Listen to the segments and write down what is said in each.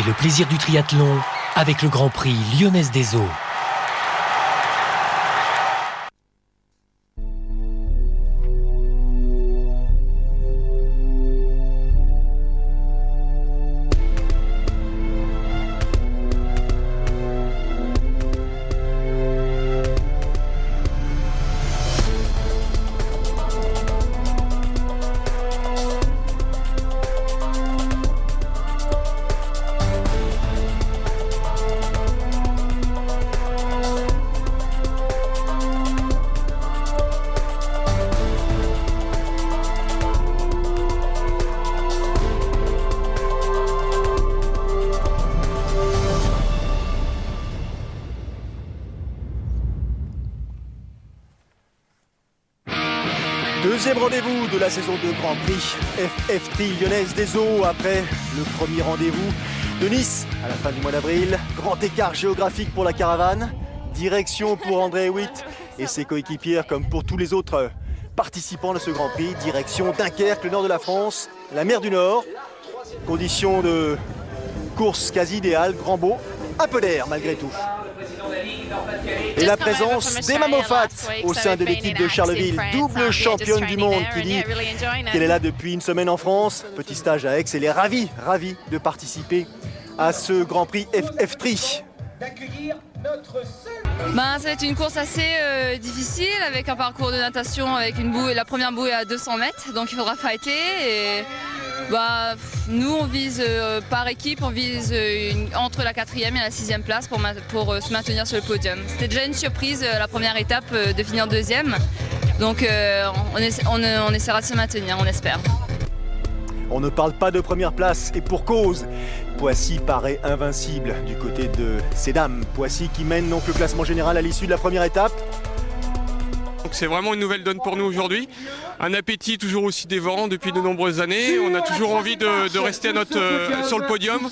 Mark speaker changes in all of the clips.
Speaker 1: le plaisir du triathlon avec le Grand Prix Lyonnaise des Eaux.
Speaker 2: Deuxième rendez-vous de la saison de Grand Prix FFT Lyonnaise des Eaux après le premier rendez-vous de Nice à la fin du mois d'avril. Grand écart géographique pour la caravane, direction pour André Hewitt et ses coéquipières comme pour tous les autres participants de ce Grand Prix. Direction Dunkerque, le nord de la France, la mer du Nord. Conditions de course quasi idéales, grand beau, un peu d'air malgré tout. Et la présence d'Emma Moffat au sein de l'équipe de Charleville, double championne du monde qui dit qu'elle est là depuis une semaine en France. Petit stage à Aix, elle est ravie de participer à ce Grand Prix FF3.
Speaker 3: Ça va être une course assez difficile avec un parcours de natation avec une bouée, la première bouée à 200 mètres, donc il faudra fighter. Et nous on vise par équipe, on vise entre la 4e et la 6e place pour se maintenir sur le podium. C'était déjà une surprise la première étape de finir 2e, donc on essaiera de se maintenir, on espère.
Speaker 2: On ne parle pas de première place et pour cause. Poissy paraît invincible du côté de ces dames. Poissy qui mène donc le classement général à l'issue de la première étape.
Speaker 4: Donc c'est vraiment une nouvelle donne pour nous aujourd'hui. Un appétit toujours aussi dévorant depuis de nombreuses années. On a toujours envie de rester sur le podium.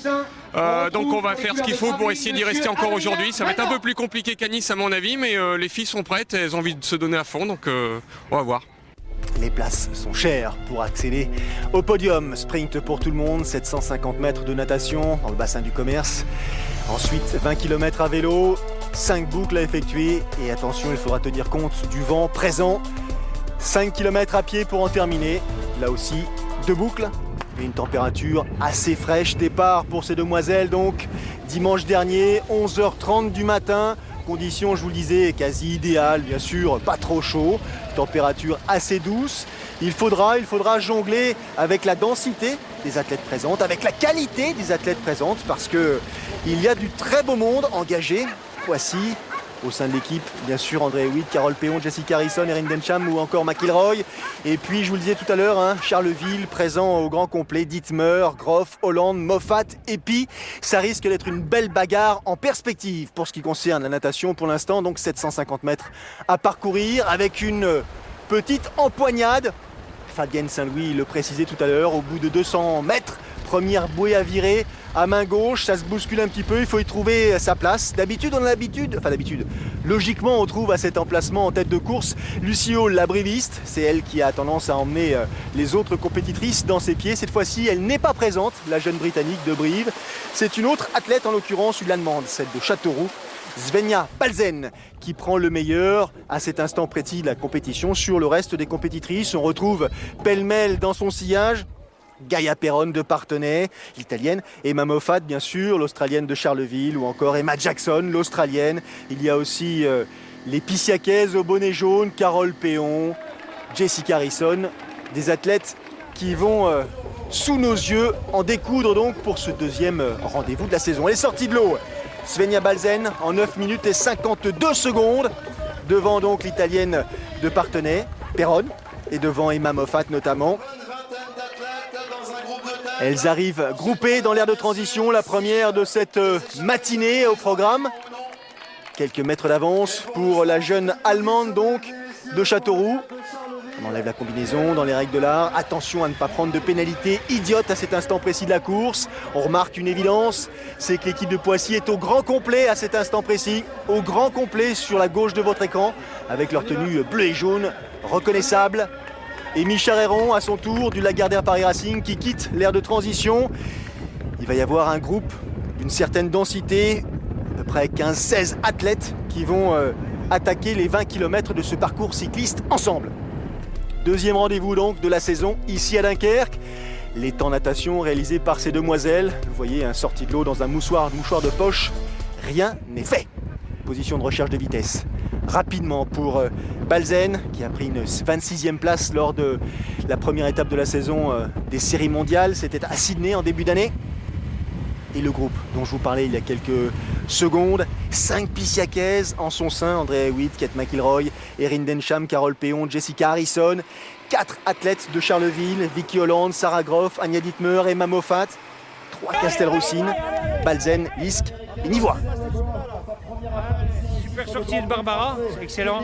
Speaker 4: Donc on va faire ce qu'il faut pour essayer d'y rester encore aujourd'hui. Ça va être un peu plus compliqué qu'à Nice à mon avis, mais les filles sont prêtes, elles ont envie de se donner à fond, donc on va voir.
Speaker 2: Les places sont chères pour accéder au podium. Sprint pour tout le monde, 750 mètres de natation dans le bassin du commerce. Ensuite 20 km à vélo, 5 boucles à effectuer. Et attention, il faudra tenir compte du vent présent. 5 km à pied pour en terminer. Là aussi, 2 boucles et une température assez fraîche. Départ pour ces demoiselles donc dimanche dernier, 11h30 du matin. Conditions, je vous le disais, quasi idéales, bien sûr, pas trop chaud, température assez douce. Il faudra jongler avec la densité des athlètes présentes, avec la qualité des athlètes présentes, parce qu'il y a du très beau monde engagé. Voici, au sein de l'équipe, bien sûr, André Hewitt, Carole Péon, Jessica Harrison, Erin Densham ou encore McIlroy. Et puis, je vous le disais tout à l'heure, Charleville présent au grand complet, Dittmer, Groff, Hollande, Moffat, Epi. Ça risque d'être une belle bagarre en perspective pour ce qui concerne la natation pour l'instant. Donc 750 mètres à parcourir avec une petite empoignade. Fabienne Saint-Louis le précisait tout à l'heure, au bout de 200 mètres, première bouée à virer à main gauche, ça se bouscule un petit peu, il faut y trouver sa place. D'habitude, logiquement, on trouve à cet emplacement en tête de course Lucie Hall, la briviste. C'est elle qui a tendance à emmener les autres compétitrices dans ses pieds. Cette fois-ci, elle n'est pas présente, la jeune Britannique de Brive. C'est une autre athlète, en l'occurrence une Allemande, celle de Châteauroux, Svenja Balzen, qui prend le meilleur à cet instant précis de la compétition. Sur le reste des compétitrices, on retrouve pêle-mêle dans son sillage Gaia Perron de Parthenay, l'italienne, Emma Moffat bien sûr, l'australienne de Charleville, ou encore Emma Jackson, l'australienne. Il y a aussi les Pissiacaises au bonnet jaune, Carole Péon, Jessica Harrison, des athlètes qui vont sous nos yeux en découdre donc pour ce deuxième rendez-vous de la saison. Elle est sortie de l'eau, Svenja Balzen en 9 minutes et 52 secondes, devant donc l'italienne de Parthenay, Perron, et devant Emma Moffat notamment. Elles arrivent groupées dans l'aire de transition, la première de cette matinée au programme. Quelques mètres d'avance pour la jeune Allemande donc de Châteauroux. On enlève la combinaison dans les règles de l'art. Attention à ne pas prendre de pénalité idiote à cet instant précis de la course. On remarque une évidence, c'est que l'équipe de Poissy est au grand complet à cet instant précis. Au grand complet sur la gauche de votre écran, avec leur tenue bleue et jaune, reconnaissable. Et Micha Héron, à son tour, du Lagardère Paris Racing, qui quitte l'aire de transition. Il va y avoir un groupe d'une certaine densité, à peu près 15-16 athlètes qui vont attaquer les 20 km de ce parcours cycliste ensemble. Deuxième rendez-vous donc de la saison, ici à Dunkerque. Les temps natation réalisés par ces demoiselles. Vous voyez, sortie de l'eau dans un mouchoir de poche. Rien n'est fait. Position de recherche de vitesse. Rapidement pour Balzen, qui a pris une 26e place lors de la première étape de la saison des séries mondiales. C'était à Sydney en début d'année. Et le groupe dont je vous parlais il y a quelques secondes, 5 Pissiakaises en son sein, Andrea Hewitt, Kate McIlroy, Erin Densham, Carole Péon, Jessica Harrison, 4 athlètes de Charleville, Vicky Holland, Sarah Groff, Anya Dittmer, Emma Moffat, 3 Castelroussine, Balzen, Lisk et Nivois.
Speaker 5: Super sortie de Barbara, c'est excellent.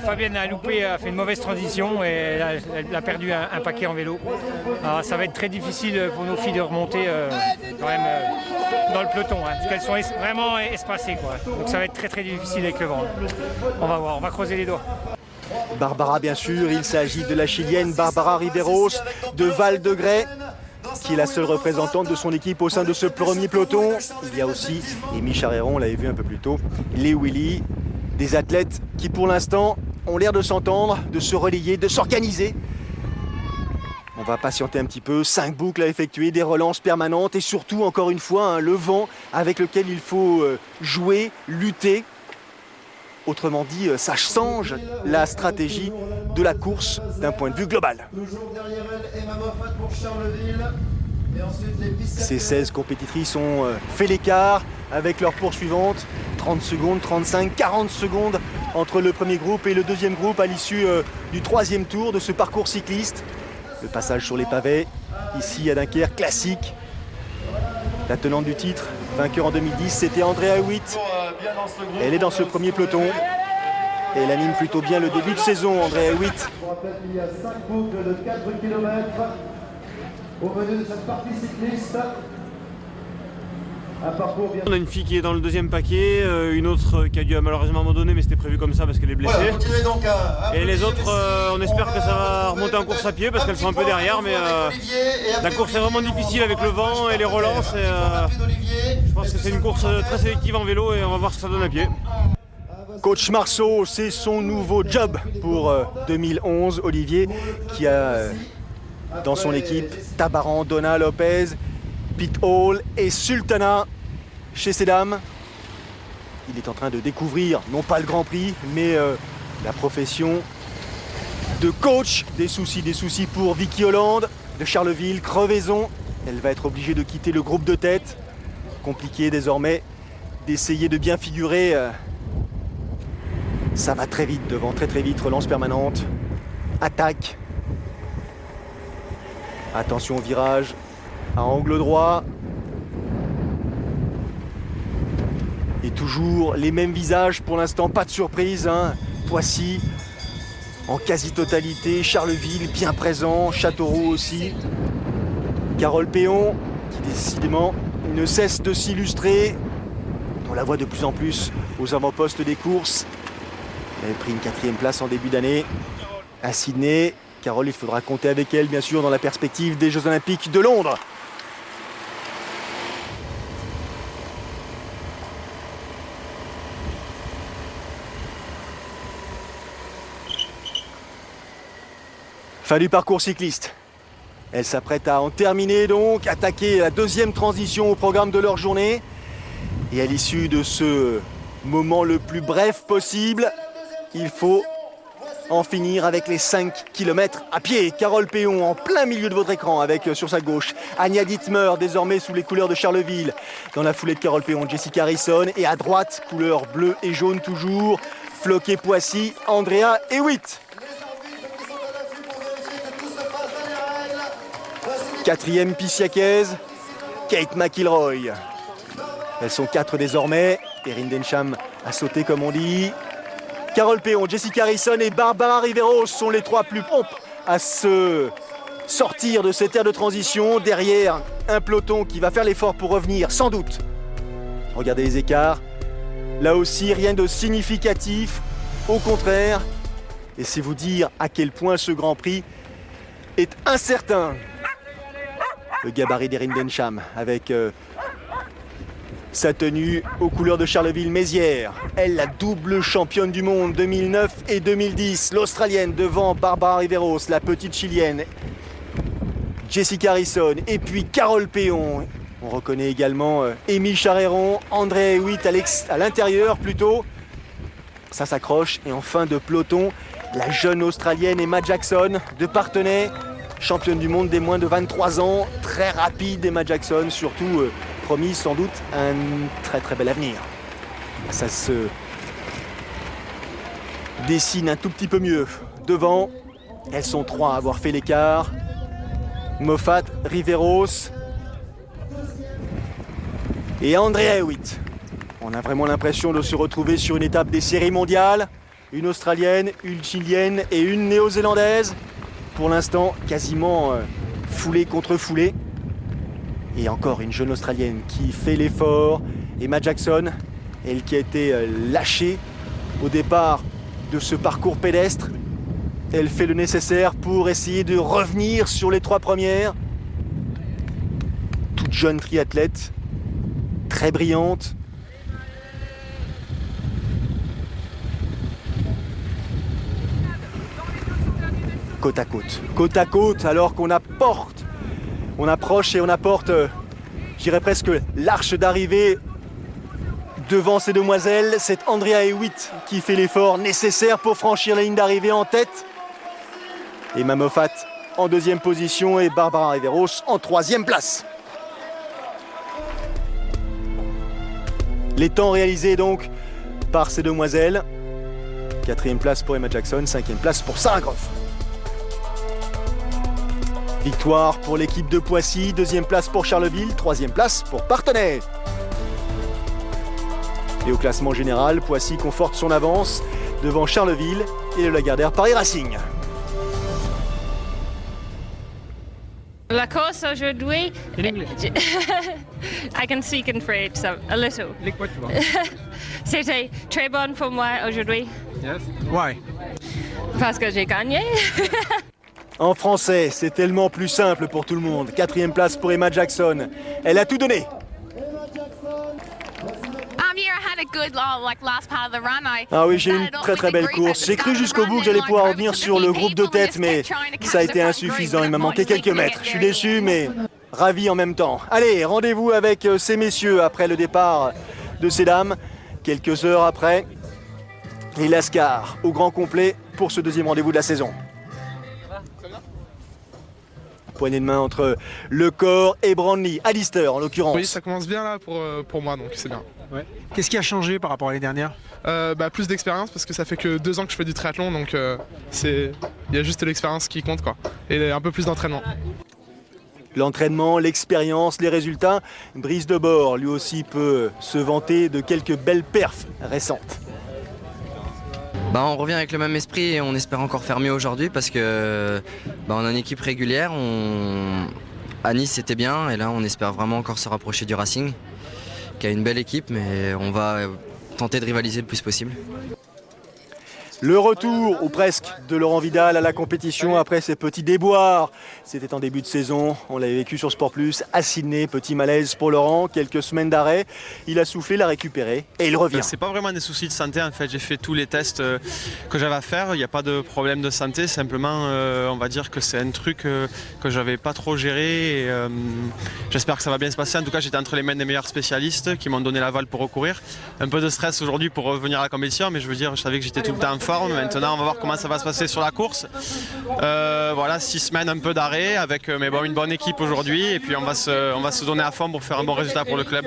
Speaker 5: Fabienne a loupé, a fait une mauvaise transition et elle a perdu un paquet en vélo. Alors, ça va être très difficile pour nos filles de remonter quand même dans le peloton, parce qu'elles sont vraiment espacées, quoi. Donc ça va être très très difficile avec le vent. On va voir, on va creuser les doigts.
Speaker 2: Barbara, bien sûr, il s'agit de la Chilienne Barbara Riveros de Val-de-Grès, qui est la seule représentante de son équipe au sein de ce premier peloton. Il y a aussi Amy Charéron, on l'avait vu un peu plus tôt, les Willy, des athlètes qui pour l'instant ont l'air de s'entendre, de se relayer, de s'organiser. On va patienter un petit peu, 5 boucles à effectuer, des relances permanentes et surtout, encore une fois, le vent avec lequel il faut jouer, lutter. Autrement dit, ça change la stratégie de la course d'un point de vue global. Ces 16 compétitrices ont fait l'écart avec leurs poursuivantes. 30 secondes, 35, 40 secondes entre le premier groupe et le deuxième groupe à l'issue du troisième tour de ce parcours cycliste. Le passage sur les pavés, ici à Dunkerque, classique. La tenante du titre, vainqueur en 2010, c'était Andrea Hewitt. Elle est dans ce premier peloton. Et elle anime plutôt bien le début de saison, Andrea Hewitt.
Speaker 6: Je vous rappelle qu'il y a 5 boucles de 4 km au menu de cette partie cycliste. Un parcours bien...
Speaker 7: On a une fille qui est dans le deuxième paquet, une autre qui a dû malheureusement abandonner, mais c'était prévu comme ça parce qu'elle est blessée.
Speaker 6: Voilà, donc
Speaker 7: et les autres, on espère que ça va remonter en course à pied parce qu'elles sont un peu derrière, mais la course est vraiment difficile avec le vent et les relances. Et, je pense que c'est une course très sélective en vélo et on va voir ce que ça donne à pied.
Speaker 2: Coach Marceau, c'est son nouveau job pour 2011. Olivier qui a dans son équipe Tabaran, Donna Lopez, Pete Hall et Sultana chez ces dames. Il est en train de découvrir, non pas le Grand Prix, mais la profession de coach. Des soucis pour Vicky Holland de Charleville, crevaison. Elle va être obligée de quitter le groupe de tête. Compliqué désormais d'essayer de bien figurer. Ça va très vite devant, très vite, relance permanente, attaque. Attention au virage, à angle droit. Et toujours les mêmes visages pour l'instant, pas de surprise. Poissy en quasi-totalité, Charleville bien présent, Châteauroux aussi. Carole Péon qui décidément ne cesse de s'illustrer. On la voit de plus en plus aux avant-postes des courses. Elle avait pris une 4e place en début d'année à Sydney. Carole, il faudra compter avec elle, bien sûr, dans la perspective des Jeux Olympiques de Londres. Fin du parcours cycliste. Elle s'apprête à en terminer donc, attaquer la deuxième transition au programme de leur journée. Et à l'issue de ce moment le plus bref possible, il faut en finir avec les 5 km à pied. Carole Péon en plein milieu de votre écran avec sur sa gauche Anya Dittmer désormais sous les couleurs de Charleville. Dans la foulée de Carole Péon, Jessica Harrison et à droite, couleur bleu et jaune toujours, Floquet Poissy, Andrea Hewitt. 4e Pissiakaises, Kate McIlroy. Elles sont 4 désormais. Erin Densham a sauté comme on dit. Carole Péon, Jessica Harrison et Barbara Riveros sont les 3 plus promptes à se sortir de cette ère de transition. Derrière, un peloton qui va faire l'effort pour revenir, sans doute. Regardez les écarts. Là aussi, rien de significatif. Au contraire. Et c'est vous dire à quel point ce Grand Prix est incertain. Le gabarit d'Erin Densham avec Sa tenue aux couleurs de Charleville-Mézières. Elle, la double championne du monde 2009 et 2010. L'Australienne devant Barbara Riveros, la petite Chilienne. Jessica Harrison et puis Carole Péon. On reconnaît également Émile Charéron, André Hewitt à l'intérieur plutôt. Ça s'accroche et en fin de peloton, la jeune Australienne Emma Jackson de Parthenay, championne du monde des moins de 23 ans, très rapide Emma Jackson, surtout promise sans doute un très très bel avenir. Ça se dessine un tout petit peu mieux. Devant, elles sont 3 à avoir fait l'écart. Moffat, Riveros et Andrea Hewitt. On a vraiment l'impression de se retrouver sur une étape des séries mondiales. Une Australienne, une Chilienne et une Néo-Zélandaise. Pour l'instant, quasiment foulée contre foulée. Et encore une jeune Australienne qui fait l'effort. Emma Jackson, elle qui a été lâchée au départ de ce parcours pédestre. Elle fait le nécessaire pour essayer de revenir sur les 3 premières. Toute jeune triathlète, très brillante. Côte à côte, alors qu'on approche et on apporte, je dirais presque l'arche d'arrivée devant ces demoiselles. C'est Andrea Hewitt qui fait l'effort nécessaire pour franchir la ligne d'arrivée en tête. Emma Moffat en 2e position et Barbara Riveros en 3e place. Les temps réalisés donc par ces demoiselles. 4e place pour Emma Jackson, 5e place pour Sarah Groff. Victoire pour l'équipe de Poissy, 2e place pour Charleville, 3e place pour Parthenay. Et au classement général, Poissy conforte son avance devant Charleville et le Lagardère Paris Racing.
Speaker 8: La course aujourd'hui, I can speak in French, so a little. C'était très bon pour moi aujourd'hui.
Speaker 9: Yes. Why?
Speaker 8: Parce que j'ai gagné.
Speaker 2: En français, c'est tellement plus simple pour tout le monde. 4e place pour Emma Jackson. Elle a tout donné. Ah oui, j'ai eu une très très belle course. J'ai cru jusqu'au bout que j'allais pouvoir revenir sur le groupe de tête, mais ça a été insuffisant. Il m'a manqué quelques mètres. Je suis déçu, mais ravi en même temps. Allez, rendez-vous avec ces messieurs après le départ de ces dames. Quelques heures après, les Lascars au grand complet pour ce 2e rendez-vous de la saison. Poignée de main entre Lecor et Brandley, Alistair en l'occurrence.
Speaker 10: Oui, ça commence bien là pour moi, donc c'est bien.
Speaker 9: Ouais. Qu'est-ce qui a changé par rapport à l'année dernière?
Speaker 10: Plus d'expérience parce que ça fait que 2 ans que je fais du triathlon, donc il y a juste l'expérience qui compte quoi, et un peu plus d'entraînement.
Speaker 2: L'entraînement, l'expérience, les résultats. Brice Debord, lui aussi, peut se vanter de quelques belles perfs récentes.
Speaker 11: On revient avec le même esprit et on espère encore faire mieux aujourd'hui parce que on a une équipe régulière. À Nice c'était bien et là on espère vraiment encore se rapprocher du Racing qui a une belle équipe, mais on va tenter de rivaliser le plus possible.
Speaker 2: Le retour, ou presque, de Laurent Vidal à la compétition après ses petits déboires. C'était en début de saison, on l'avait vécu sur Sport Plus, à Sydney, petit malaise pour Laurent, quelques semaines d'arrêt. Il a soufflé, l'a récupéré et il revient.
Speaker 12: C'est pas vraiment des soucis de santé en fait, j'ai fait tous les tests que j'avais à faire, il n'y a pas de problème de santé, simplement on va dire que c'est un truc que j'avais pas trop géré et j'espère que ça va bien se passer. En tout cas j'étais entre les mains des meilleurs spécialistes qui m'ont donné l'aval pour recourir. Un peu de stress aujourd'hui pour revenir à la compétition, mais je veux dire, je savais que j'étais tout le temps en forme. Maintenant on va voir comment ça va se passer sur la course. 6 semaines un peu d'arrêt avec une bonne équipe aujourd'hui et puis on va se donner à fond pour faire un bon résultat pour le club.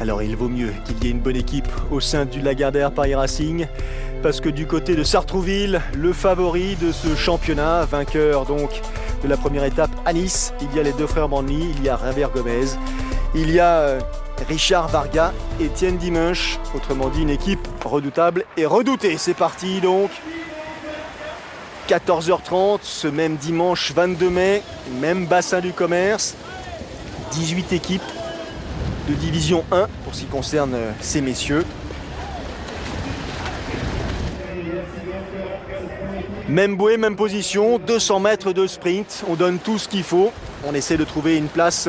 Speaker 2: Alors il vaut mieux qu'il y ait une bonne équipe au sein du Lagardère Paris Racing parce que du côté de Sartrouville, le favori de ce championnat, vainqueur donc de la première étape à Nice, il y a les 2 frères Brandley, il y a Javier Gomez, il y a Richard Varga, Étienne Dimanche, autrement dit une équipe redoutable et redoutée. C'est parti donc, 14h30, ce même dimanche 22 mai, même bassin du commerce, 18 équipes de division 1 pour ce qui concerne ces messieurs. Même bouée, même position, 200 mètres de sprint, on donne tout ce qu'il faut, on essaie de trouver une place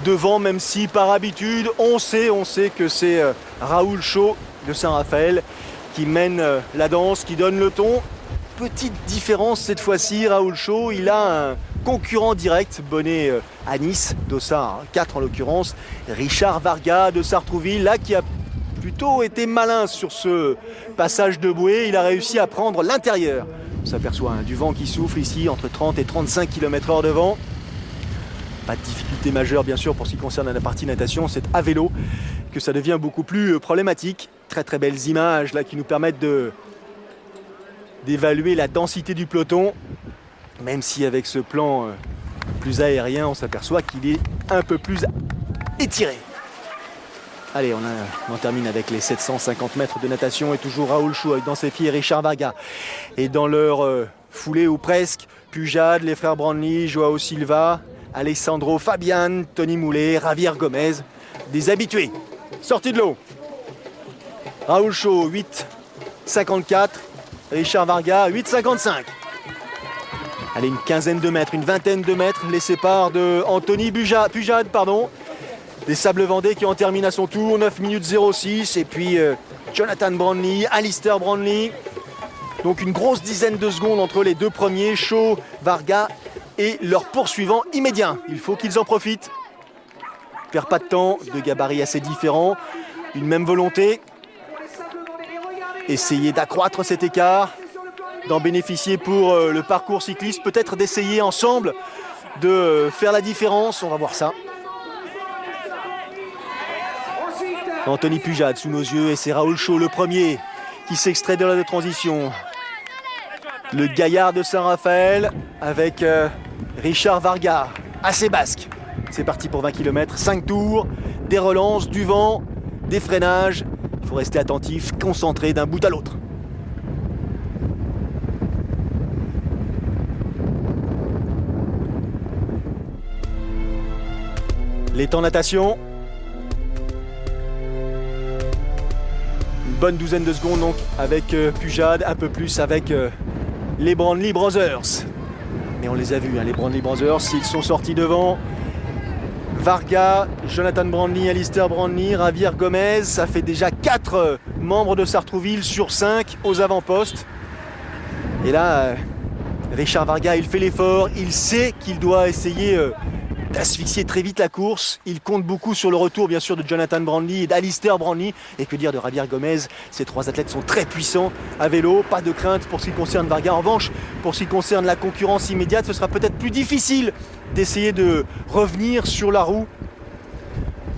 Speaker 2: devant, même si par habitude, on sait que c'est Raoul Chaud de Saint-Raphaël qui mène la danse, qui donne le ton. Petite différence cette fois-ci, Raoul Chaud, il a un concurrent direct, bonnet à Nice, Dossard 4 en l'occurrence, Richard Varga de Sartrouville, là qui a plutôt été malin sur ce passage de bouée, il a réussi à prendre l'intérieur. On s'aperçoit du vent qui souffle ici, entre 30 et 35 km/h de vent. Pas de difficulté majeure bien sûr pour ce qui concerne la partie natation, c'est à vélo que ça devient beaucoup plus problématique. Très très belles images là qui nous permettent d'évaluer la densité du peloton, même si avec ce plan plus aérien, on s'aperçoit qu'il est un peu plus étiré. Allez, on en termine avec les 750 mètres de natation et toujours Raoul Chaud avec dans ses pieds Richard Varga. Et dans leur foulée ou presque, Pujade, les frères Brandly, Joao Silva, Alessandro Fabian, Tony Moulet, Javier Gomez, des habitués. Sortie de l'eau. Raoul Chaud, 8,54. Richard Varga, 8,55. Allez, une quinzaine de mètres, une vingtaine de mètres les séparent de Anthony Pujade, des Sables Vendée qui en termine à son tour, 9 minutes 06. Et puis Jonathan Brandly, Alistair Brandly. Donc une grosse dizaine de secondes entre les deux premiers, Chaud, Varga et leurs poursuivants immédiats. Il faut qu'ils en profitent. Perd pas de temps, deux gabarits assez différents, une même volonté. Essayer d'accroître cet écart, d'en bénéficier pour le parcours cycliste, peut-être d'essayer ensemble de faire la différence, on va voir ça. Anthony Pujade sous nos yeux et c'est Raoul Chaud le premier qui s'extrait de la transition. Le gaillard de Saint-Raphaël avec Richard Varga, assez basque. C'est parti pour 20 km, 5 tours, des relances, du vent, des freinages. Il faut rester attentif, concentré d'un bout à l'autre. Les temps natation. Une bonne douzaine de secondes donc avec Pujade, un peu plus avec les Brandly Brothers. Mais on les a vus, les Brandly Brothers, ils sont sortis devant. Varga, Jonathan Brandly, Alistair Brandly, Javier Gomez, ça fait déjà 4 membres de Sartrouville sur 5 aux avant-postes. Et là, Richard Varga, il fait l'effort, il sait qu'il doit essayer d'asphyxier très vite la course. Il compte beaucoup sur le retour bien sûr de Jonathan Brandly et d'Alistair Brandly. Et que dire de Javier Gomez, ces trois athlètes sont très puissants à vélo, pas de crainte pour ce qui concerne Varga. En revanche, pour ce qui concerne la concurrence immédiate, ce sera peut-être plus difficile d'essayer de revenir sur la roue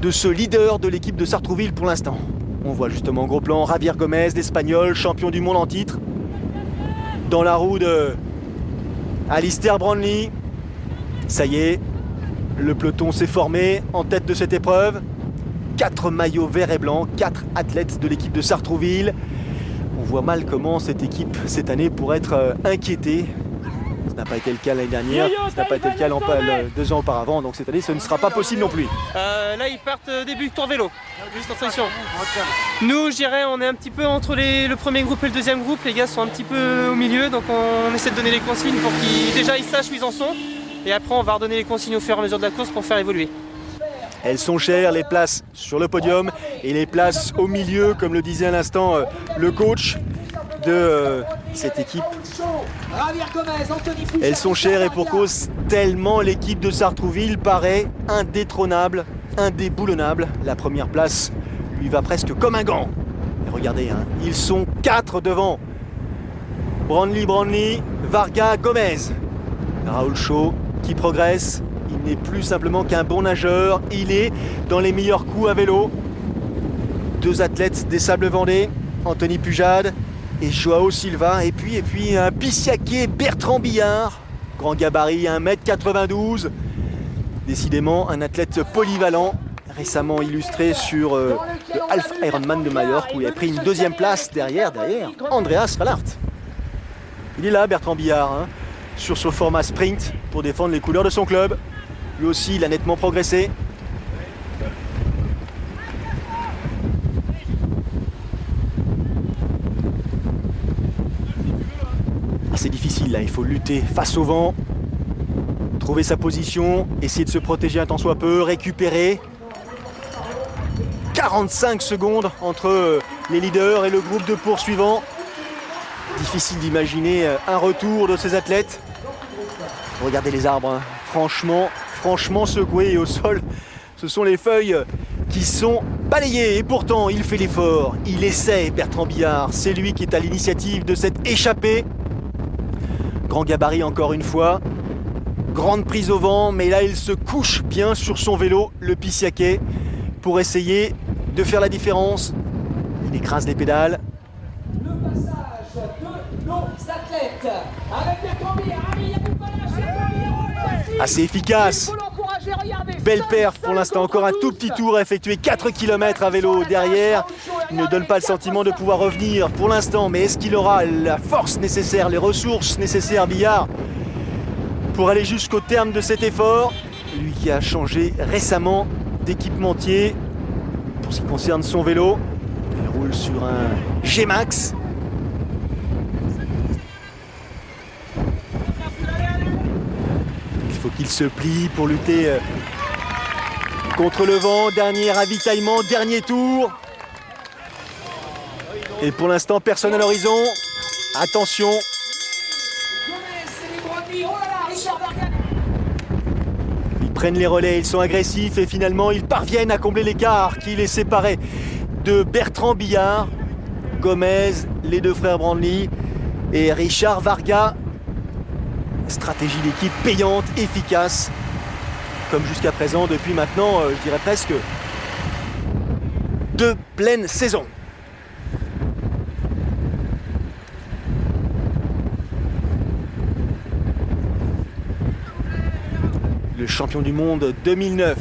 Speaker 2: de ce leader de l'équipe de Sartrouville pour l'instant. On voit justement en gros plan Javier Gomez, l'Espagnol, champion du monde en titre, dans la roue de Alistair Brandly. Ça y est, le peloton s'est formé en tête de cette épreuve. 4 maillots verts et blancs, 4 athlètes de l'équipe de Sartrouville. On voit mal comment cette équipe cette année pourrait être inquiétée. Ça n'a pas été le cas l'année dernière, ça n'a pas été le cas 2 ans auparavant, donc cette année ce ne sera pas possible non plus.
Speaker 13: Là ils partent début tour vélo, juste en transition. Nous je dirais on est un petit peu entre le premier groupe et le deuxième groupe, les gars sont un petit peu au milieu, donc on essaie de donner les consignes pour qu'ils déjà ils sachent où ils en sont. Et après on va redonner les consignes au fur et à mesure de la course pour faire évoluer.
Speaker 2: Elles sont chères, les places sur le podium et les places au milieu, comme le disait à l'instant le coach de cette équipe. Elles sont chères et pour cause, tellement l'équipe de Sartrouville paraît indétrônable, indéboulonnable. La première place lui va presque comme un gant. Et regardez, ils sont 4 devant. Brandly, Varga, Gomez. Raoul Chaud qui progresse. Il n'est plus simplement qu'un bon nageur. Il est dans les meilleurs coups à vélo. 2 athlètes des Sables Vendée, Anthony Pujade et Joao Silva. Et puis un Pissiaquet, Bertrand Billard. Grand gabarit, 1m92. Décidément un athlète polyvalent. Récemment illustré sur le Half Ironman de Majorque où il a pris une 2e place derrière Andreas Rallart. Il est là Bertrand Billard. Sur ce format sprint pour défendre les couleurs de son club. Lui aussi, il a nettement progressé. C'est difficile là, il faut lutter face au vent. Trouver sa position, essayer de se protéger un tant soit peu, récupérer. 45 secondes entre les leaders et le groupe de poursuivants. Difficile d'imaginer un retour de ces athlètes. Regardez les arbres, hein. Franchement secoués, et au sol, ce sont les feuilles qui sont balayées. Et pourtant, il fait l'effort. Il essaie, Bertrand Billard. C'est lui qui est à l'initiative de cette échappée. Grand gabarit encore une fois. Grande prise au vent, mais là, il se couche bien sur son vélo, le Pissiaquais, pour essayer de faire la différence. Il écrase les pédales.
Speaker 14: Le passage de nos athlètes avec Bertrand Billard.
Speaker 2: Assez efficace. Belle perf pour l'instant, encore un tout petit tour à effectuer, 4 km à vélo derrière. Il ne donne pas le sentiment de pouvoir revenir pour l'instant, mais est-ce qu'il aura la force nécessaire, les ressources nécessaires, Billard, pour aller jusqu'au terme de cet effort? Lui qui a changé récemment d'équipementier pour ce qui concerne son vélo. Il roule sur un G-Max. Il faut qu'il se plie pour lutter contre le vent. Dernier ravitaillement, dernier tour. Et pour l'instant, personne à l'horizon. Attention. Ils prennent les relais, ils sont agressifs et finalement ils parviennent à combler l'écart qui les séparait de Bertrand Billard, Gomez, les deux frères Brandly et Richard Varga. Stratégie d'équipe payante, efficace, comme jusqu'à présent depuis maintenant, je dirais presque 2 pleines saisons. Le champion du monde 2009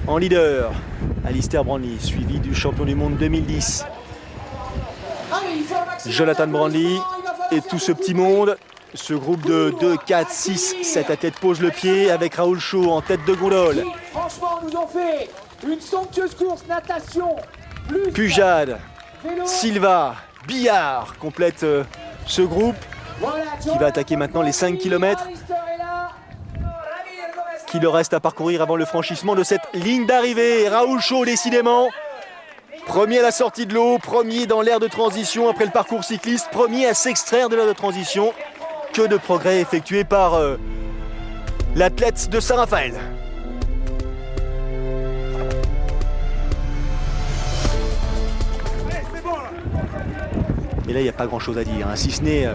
Speaker 2: en leader, Alistair Brandly, suivi du champion du monde 2010, Jonathan Brandly, et tout ce petit monde. Ce groupe de 2, 4, 6, 7 athlètes pose le pied avec Raoul Chaud en tête de gondole.
Speaker 14: Franchement, nous ont fait une somptueuse course natation.
Speaker 2: Pujade, Silva, Billard complète ce groupe qui va attaquer maintenant les 5 km qui leur reste à parcourir avant le franchissement de cette ligne d'arrivée. Raoul Chaud, décidément, premier à la sortie de l'eau, premier dans l'aire de transition après le parcours cycliste, premier à s'extraire de l'aire de transition. Que de progrès effectués par l'athlète de Saint-Raphaël. Et là, il n'y a pas grand-chose à dire, hein, si ce n'est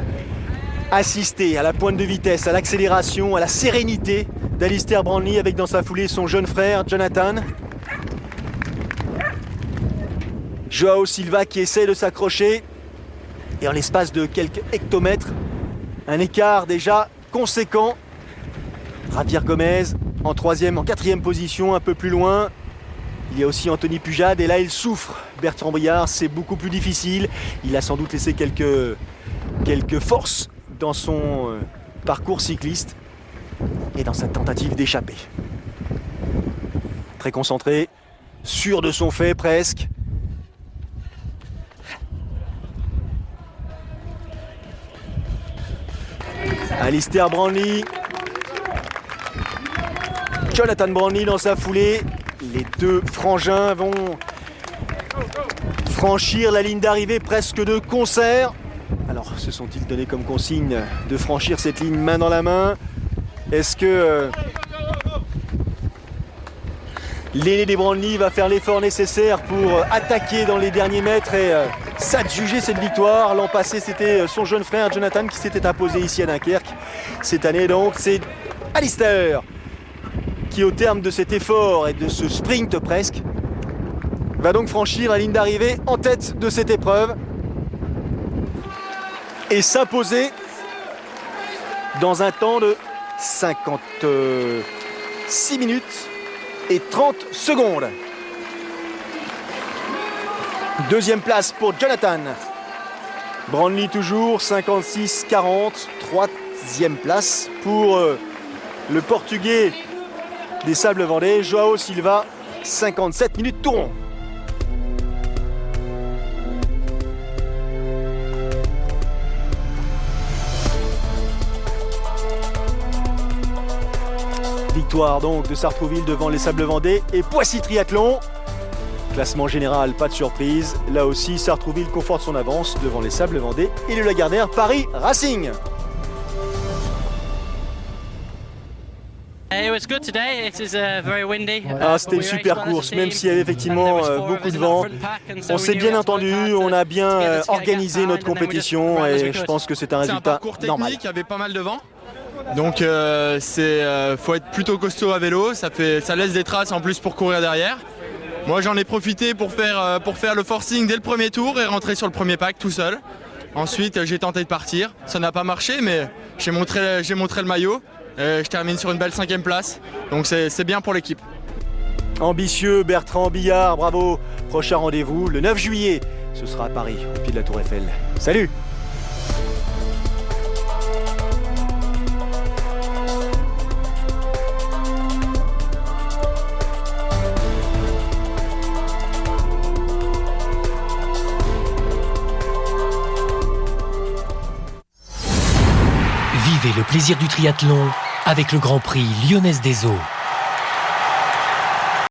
Speaker 2: assister à la pointe de vitesse, à l'accélération, à la sérénité d'Alistair Brandly avec dans sa foulée son jeune frère Jonathan. Joao Silva qui essaie de s'accrocher. Et en l'espace de quelques hectomètres, un écart déjà conséquent. Javier Gomez en 3e, en 4e position, un peu plus loin. Il y a aussi Anthony Pujade et là il souffre. Bertrand Billard, c'est beaucoup plus difficile. Il a sans doute laissé quelques forces dans son parcours cycliste et dans sa tentative d'échapper. Très concentré, sûr de son fait presque. Alistair Brandly, Jonathan Brandly dans sa foulée. Les deux frangins vont franchir la ligne d'arrivée presque de concert. Alors, se sont-ils donné comme consigne de franchir cette ligne main dans la main? Est-ce que l'aîné des Brandly va faire l'effort nécessaire pour attaquer dans les derniers mètres et s'adjuger cette victoire? L'an passé, c'était son jeune frère Jonathan qui s'était imposé ici à Dunkerque. Cette année, donc, c'est Alistair qui, au terme de cet effort et de ce sprint presque, va donc franchir la ligne d'arrivée en tête de cette épreuve et s'imposer dans un temps de 56 minutes et 30 secondes. Deuxième place pour Jonathan Brandly, toujours 56-40. Troisième place pour le Portugais des Sables Vendée, Joao Silva, 57 minutes tout rond. Victoire donc de Sartrouville devant les Sables Vendée et Poissy Triathlon. Classement général, pas de surprise. Là aussi, Sartrouville conforte son avance devant les Sables Vendée et le Lagardère Paris Racing. C'était une super course, même s'il y avait effectivement beaucoup de vent. On s'est bien entendu, on a bien organisé notre compétition et je pense que c'est un résultat normal.
Speaker 15: Il y avait pas mal de vent. Donc faut être plutôt costaud à vélo, ça laisse des traces en plus pour courir derrière. Moi j'en ai profité pour faire le forcing dès le premier tour et rentrer sur le premier pack tout seul. Ensuite j'ai tenté de partir, ça n'a pas marché mais j'ai montré le maillot. Je termine sur une belle 5e place, donc c'est bien pour l'équipe.
Speaker 2: Ambitieux, Bertrand Billard, bravo. Prochain rendez-vous le 9 juillet, ce sera à Paris, au pied de la Tour Eiffel. Salut!
Speaker 1: Vivez le plaisir du triathlon avec le Grand Prix Lyonnaise des Eaux.